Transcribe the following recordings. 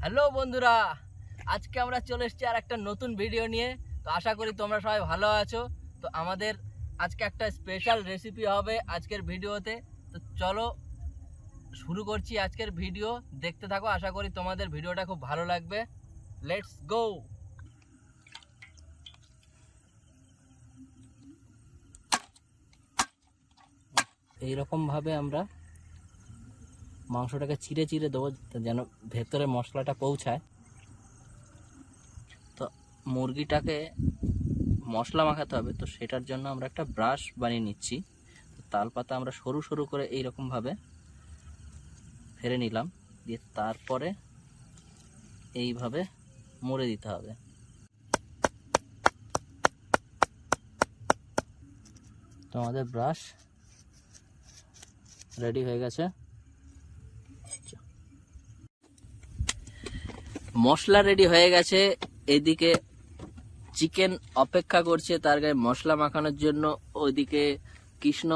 Hello বন্ধুরা, আজকে আমরা চলে এসেছি আর একটা নতুন ভিডিও নিয়ে। তো আশা করি তোমরা সবাই ভালো আছো। তো আমাদের আজকে একটা স্পেশাল রেসিপি হবে আজকের ভিডিওতে। তো চলো শুরু করছি আজকের ভিডিও, দেখতে থাকো। আশা করি তোমাদের ভিডিওটা খুব ভালো লাগবে। Let's go. এইরকম ভাবে আমরা মাংসটাকে চিড়ে চিড়ে দেবো যেন ভেতরে মশলাটা পৌঁছায়। তো মুরগিটাকে মশলা মাখাতে হবে, তো সেটার জন্য আমরা একটা ব্রাশ বানিয়ে নিচ্ছি। তাল পাতা আমরা সরু সরু করে এইরকম ভাবে ফেলে নিলাম, দিয়ে তারপরে এইভাবে মুড়ে দিতে হবে। তো আমাদের ব্রাশ রেডি হয়ে গেছে। মশলা রেডি হয়ে গেছে, এদিকে চিকেন অপেক্ষা করছে তার গায়ে মশলা মাখানোর জন্য, ওইদিকে কৃষ্ণ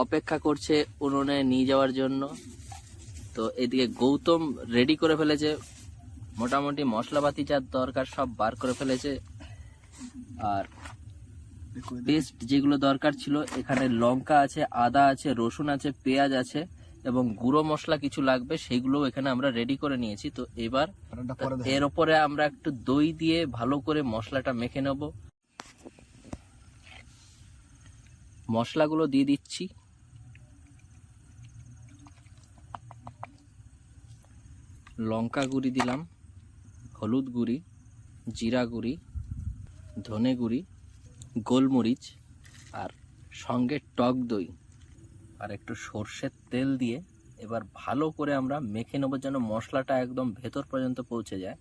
অপেক্ষা করছে উনুনে নিয়ে যাওয়ার জন্য। তো এদিকে গৌতম রেডি করে ফেলেছে, মোটামুটি মশলাপাতি যার দরকার সব বার করে ফেলেছে। আর পেস্ট যেগুলো দরকার ছিল, এখানে লঙ্কা আছে, আদা আছে, রসুন আছে, পেঁয়াজ আছে এবং গুঁড়ো মশলা কিছু লাগবে, সেগুলো এখানে আমরা রেডি করে নিয়েছি। তো এবার এর উপরে আমরা একটু দই দিয়ে ভালো করে মশলাটা মেখে নেব। মশলাগুলো দিয়ে দিচ্ছি। লঙ্কা গুঁড়ি দিলাম, হলুদ গুঁড়ি, জিরা গুঁড়ি, ধনে গুঁড়ি, গোলমরিচ, আর সঙ্গে টক দই আর একটু সর্ষের তেল দিয়ে এবার ভালো করে আমরা মেখে নেব যেন মশলাটা একদম ভেতর পর্যন্ত পৌঁছে যায়।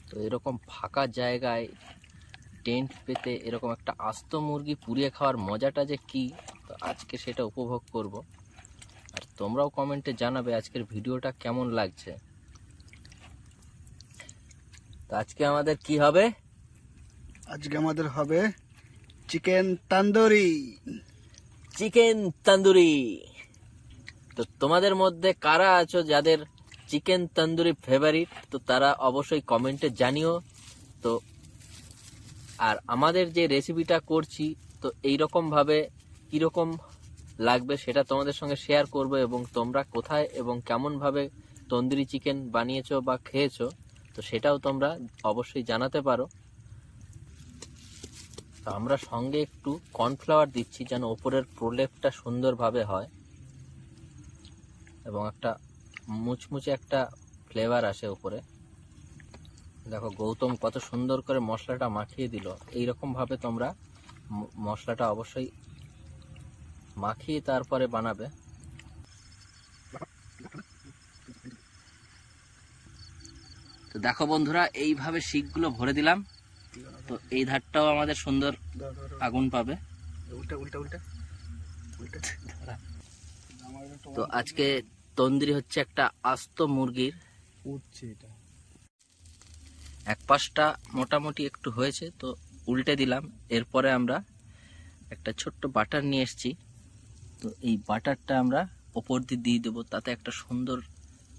তো এরকম ফাঁকা জায়গায় টেন্ট পেতে এরকম একটা আস্ত মুরগি পুড়িয়ে খাওয়ার মজাটা যে কি, তো আজকে সেটা উপভোগ করব। আর তোমরাও কমেন্টে জানাবে আজকের ভিডিওটা কেমন লাগছে। তো আজকে আমাদের কি হবে? আজকে আমাদের হবে চিকেন তান্দুরি। চিকেন তন্দুরি। তো তোমাদের মধ্যে কারা আছো যাদের চিকেন তন্দুরি ফেভারিট, তো তারা অবশ্যই কমেন্টে জানিও। তো আর আমাদের যে রেসিপিটা করছি, তো এইরকম ভাবে কীরকম লাগবে সেটা তোমাদের সঙ্গে শেয়ার করব, এবং তোমরা কোথায় এবং কেমন ভাবে তন্দুরি চিকেন বানিয়েছো বা খেয়েছো, তো সেটাও তোমরা অবশ্যই জানাতে পারো। তো আমরা সঙ্গে একটু কর্নফ্লাওয়ার দিচ্ছি যেন ওপরের প্রলেপটা সুন্দরভাবে হয় এবং একটা মুচমুচে একটা ফ্লেভার আসে উপরে। দেখো গৌতম কত সুন্দর করে মশলাটা মাখিয়ে দিল। এইরকম ভাবে তোমরা মশলাটা অবশ্যই মাখিয়ে তারপরে বানাবে। তো দেখো বন্ধুরা, এইভাবে শিকগুলো ভরে দিলাম। তো এই ধারটাও আমাদের সুন্দর আগুন পাবে। তো আজকে তন্দুরি হচ্ছে একটা আস্ত মুরগির। এক পাশটা মোটামুটি একটু হয়েছে, তো উল্টে দিলাম। এরপরে আমরা একটা ছোট্ট বাটার নিয়ে এসেছি, তো এই বাটারটা আমরা ওপর দিয়ে দেবো, তাতে একটা সুন্দর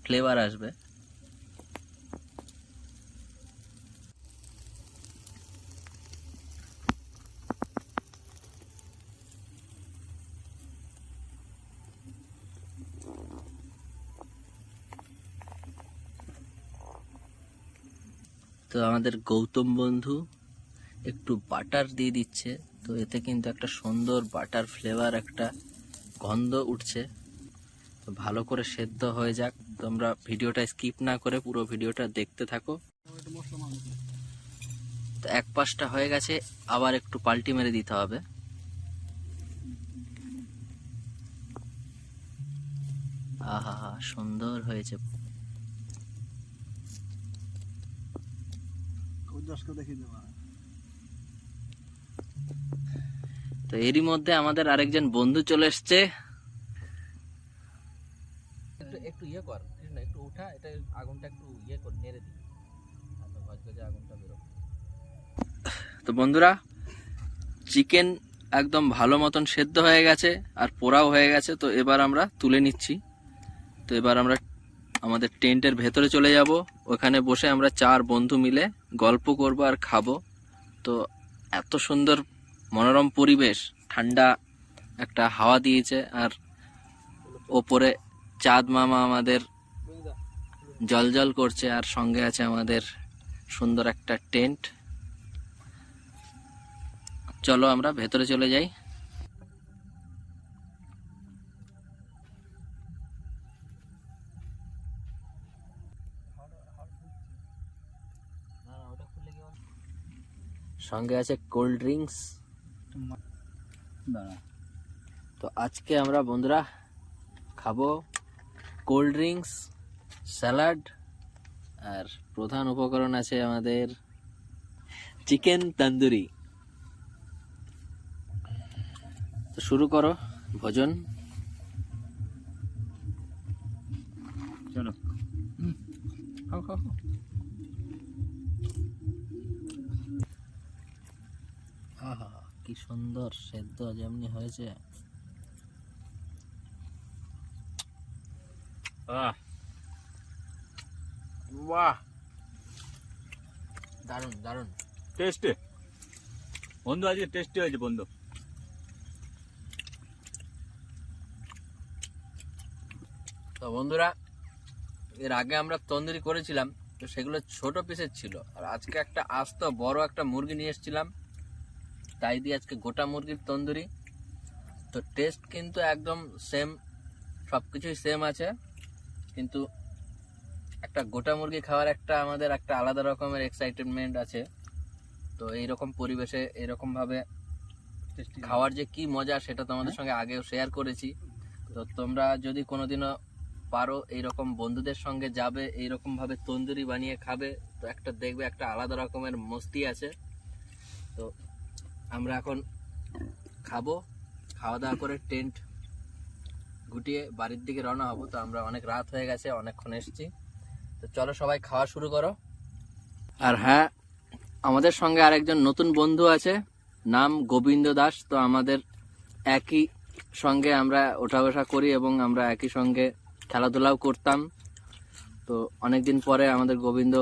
ফ্লেভার আসবে। তো আমাদের গৌতম বন্ধু একটু বাটার দিয়ে দিচ্ছে, তো এতে কিন্তু একটা সুন্দর বাটার ফ্লেভার একটা গন্ধ উঠছে, তো ভালো করে সেদ্ধ হয়ে যাক। তোমরা ভিডিওটা স্কিপ না করে পুরো ভিডিওটা দেখতে থাকো। তো এক পাশটা হয়ে গেছে, আবার একটু পাল্টি মেরে দিতে হবে। আহা হা, সুন্দর হয়েছে। তো এরই মধ্যে আমাদের আরেকজন বন্ধু চলে এসছে। একটু একটু ইয়ে কর কৃষ্ণ, একটু উঠা, এটা আগুনটা একটু ইয়ে কর, নেড়ে দি, আগুনটা বেরো। তো বন্ধুরা, চিকেন একদম ভালো মতন সেদ্ধ হয়ে গেছে আর পোড়াও হয়ে গেছে। তো এবার আমরা তুলে নিচ্ছি। তো এবার আমরা আমাদের টেন্টের ভেতরে চলে যাব। ওখানে বসে আমরা 4 বন্ধু মিলে গল্প করব আর খাবো। তো এত সুন্দর মনোরম পরিবেশ, ঠান্ডা একটা হাওয়া দিয়েছে, আর ওপরে চাঁদ মামা আমাদের জলজল করছে, আর সঙ্গে আছে আমাদের সুন্দর একটা টেন্ট। চলো আমরা ভেতরে চলে যাই। সঙ্গে আছে কোল্ড ড্রিঙ্কস। তো আজকে আমরা বন্ধুরা খাবো কোল্ড ড্রিঙ্কস, স্যালাড, আর প্রধান উপকরণ আছে আমাদের চিকেন তন্দুরি। তো শুরু করো ভোজন। চলো। খাও খাও খাও। আহা, কি সুন্দর সেদ্ধ যেমনি হয়েছে। বাহ, দারুণ দারুণ টেস্টি বন্ধু, আজকে টেস্টি হয়েছে বন্ধু। তো বন্ধুরা, এর আগে আমরা তন্দুরি করেছিলাম, তো সেগুলো ছোট পিসের ছিল, আর আজকে একটা আস্ত বড় একটা মুরগি নিয়ে এসেছিলাম, তাই দিয়ে আজকে গোটা মুরগির তন্দুরি। তো টেস্ট কিন্তু একদম সেম, সবকিছুই সেম আছে, কিন্তু একটা গোটা মুরগি খাওয়ার একটা আমাদের একটা আলাদা রকমের এক্সাইটেডমেন্ট আছে। তো এইরকম পরিবেশে এরকম ভাবে খাওয়ার যে কি মজা, সেটা তোমাদের সঙ্গে আগেও শেয়ার করেছি। তো তোমরা যদি কোনোদিনও পারো, এইরকম বন্ধুদের সঙ্গে যাবে, এইরকম ভাবে তন্দুরি বানিয়ে খাবে, তো একটা দেখবে একটা আলাদা রকমের মস্তি আছে। তো আমরা এখন খাবো, খাওয়া দাওয়া করে টেন্ট গুটিয়ে বাড়ির দিকে রওনা হবো। তো আমরা অনেক রাত হয়ে গেছে, অনেকক্ষণ এসেছি। তো চলো সবাই খাওয়া শুরু করো। আর হ্যাঁ, আমাদের সঙ্গে আরেকজন নতুন বন্ধু আছে, নাম গোবিন্দ দাস। তো আমাদের একই সঙ্গে আমরা ওঠা বসা করি এবং আমরা একই সঙ্গে খেলাধুলাও করতাম। তো অনেকদিন পরে আমাদের গোবিন্দ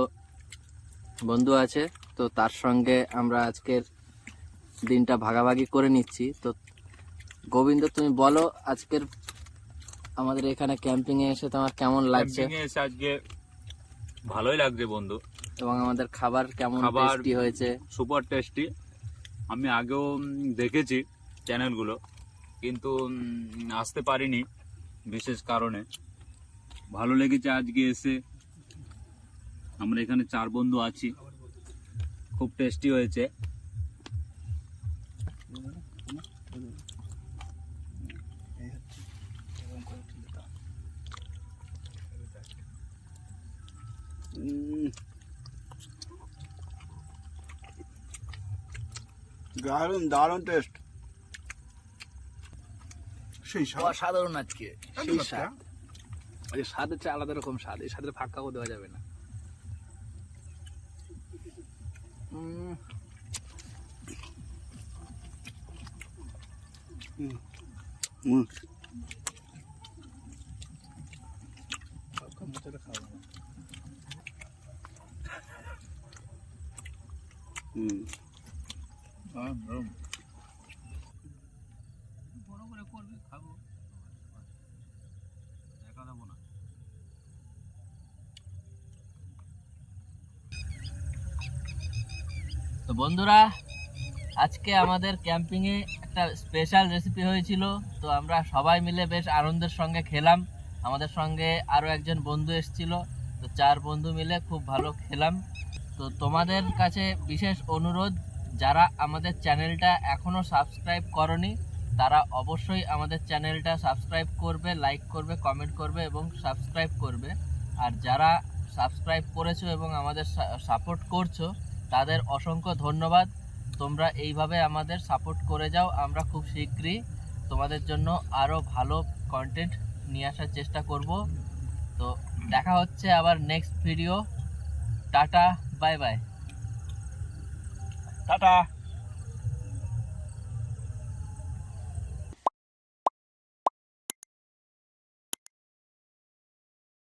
বন্ধু আছে, তো তার সঙ্গে আমরা আজকের দিনটা ভাগাভাগি করে নিচ্ছি। তো গোবিন্দ, তুমি বলো আজকের আমাদের এখানে ক্যাম্পিং এ এসে তোমার কেমন লাগছে? ক্যাম্পিং এ এসে আজকে ভালোই লাগছে বন্ধু, এবং আমাদের খাবার কেমন খাবার টেস্টি হয়েছে? Super tasty. আমি আগেও দেখেছি চ্যানেলগুলো, কিন্তু আসতে পারিনি বিশেষ কারণে। ভালো লেগেছে আজকে এসে। আমরা এখানে 4 বন্ধু আছি, খুব টেস্টি হয়েছে। দারুণ দারুণ টেস্ট, সেই স্বাদ। অসাধারণ আজকে সেই স্বাদটা। স্বাদ। এই স্বাদ হচ্ছে আলাদা রকম স্বাদ, এই স্বাদের ফাঁক কাউকে দেওয়া যাবে না। হুম, হুম। তো বন্ধুরা, আজকে আমাদের ক্যাম্পিং এ একটা স্পেশাল রেসিপি হয়েছিল। তো আমরা সবাই মিলে বেশ আনন্দের সঙ্গে খেলাম। আমাদের সঙ্গে আরও একজন বন্ধু এসেছিল। তো 4 বন্ধু মিলে খুব ভালো খেলাম। তো তোমাদের কাছে বিশেষ অনুরোধ, যারা আমাদের চ্যানেলটা এখনও সাবস্ক্রাইব করনি তারা অবশ্যই আমাদের চ্যানেলটা সাবস্ক্রাইব করবে, লাইক করবে, কমেন্ট করবে এবং সাবস্ক্রাইব করবে। আর যারা সাবস্ক্রাইব করেছো এবং আমাদের সাপোর্ট করছো তাদের অসংখ্য ধন্যবাদ। তোমরা এইভাবে আমাদের সাপোর্ট করে যাও। আমরা খুব শীঘ্রই তোমাদের জন্য আরও ভালো কন্টেন্ট নিয়ে আসার চেষ্টা করব। তো দেখা হচ্ছে আবার next video. Tata, bye bye. Tata.